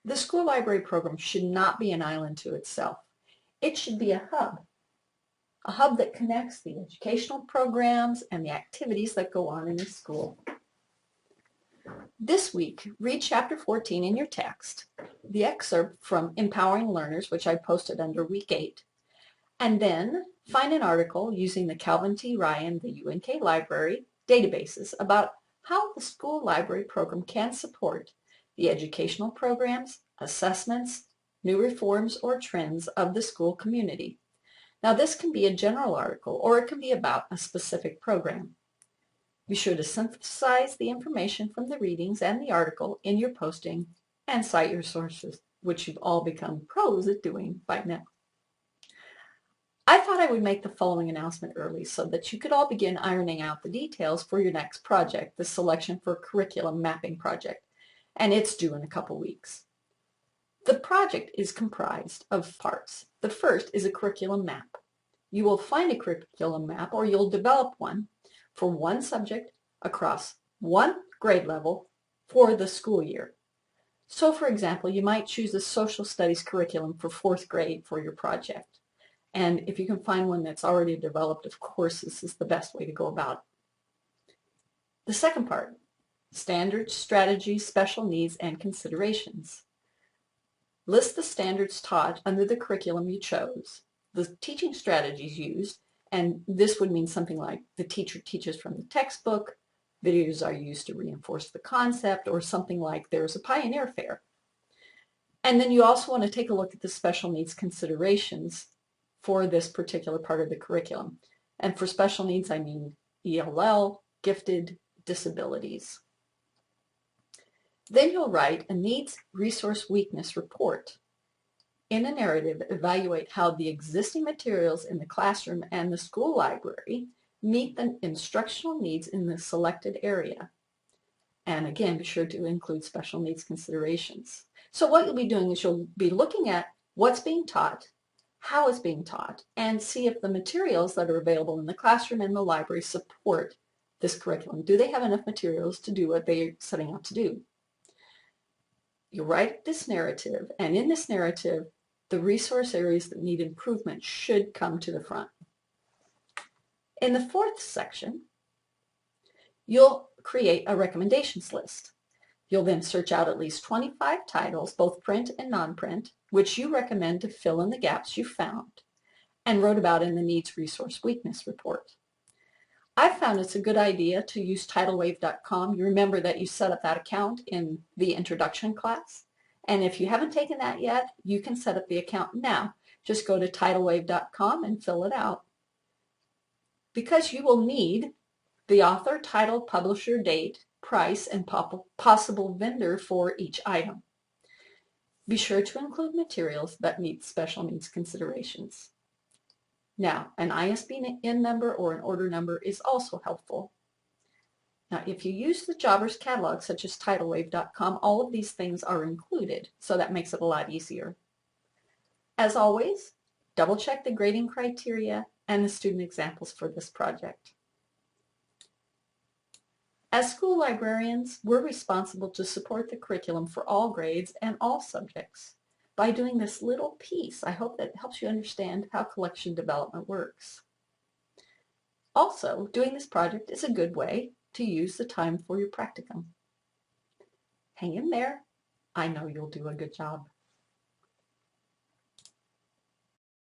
The school library program should not be an island to itself. It should be a hub that connects the educational programs and the activities that go on in the school. This week, read Chapter 14 in your text, the excerpt from Empowering Learners, which I posted under Week 8, and then find an article using the Calvin T. Ryan, the UNK Library databases about how the school library program can support the educational programs, assessments, new reforms, or trends of the school community. Now, this can be a general article, or it can be about a specific program. Be sure to synthesize the information from the readings and the article in your posting and cite your sources, which you've all become pros at doing by now. I thought I would make the following announcement early so that you could all begin ironing out the details for your next project, the Selection for Curriculum Mapping project, and it's due in a couple weeks. The project is comprised of parts. The first is a curriculum map. You will find a curriculum map, or you'll develop one, for one subject across one grade level for the school year. So, for example, you might choose a social studies curriculum for 4th grade for your project. And if you can find one that's already developed, of course, this is the best way to go about it. The second part, standards, strategies, special needs, and considerations. List the standards taught under the curriculum you chose, the teaching strategies used, and this would mean something like the teacher teaches from the textbook, videos are used to reinforce the concept, or something like there's a pioneer fair. And then you also want to take a look at the special needs considerations for this particular part of the curriculum. And for special needs, I mean ELL, gifted, disabilities. Then you'll write a needs resource weakness report. In a narrative, evaluate how the existing materials in the classroom and the school library meet the instructional needs in the selected area. And again, be sure to include special needs considerations. So what you'll be doing is you'll be looking at what's being taught, how it's being taught, and see if the materials that are available in the classroom and the library support this curriculum. Do they have enough materials to do what they're setting out to do? You write this narrative, and in this narrative, the resource areas that need improvement should come to the front. In the 4th section, you'll create a recommendations list. You'll then search out at least 25 titles, both print and non-print, which you recommend to fill in the gaps you found and wrote about in the Needs Resource Weakness report. I found it's a good idea to use TidalWave.com. You remember that you set up that account in the introduction class. And if you haven't taken that yet, you can set up the account now. Just go to TidalWave.com and fill it out. Because you will need the author, title, publisher, date, price, and possible vendor for each item. Be sure to include materials that meet special needs considerations. Now, an ISBN number or an order number is also helpful. Now, if you use the Jobbers catalog, such as TidalWave.com, all of these things are included, so that makes it a lot easier. As always, double-check the grading criteria and the student examples for this project. As school librarians, we're responsible to support the curriculum for all grades and all subjects. By doing this little piece, I hope that helps you understand how collection development works. Also, doing this project is a good way to use the time for your practicum. Hang in there. I know you'll do a good job.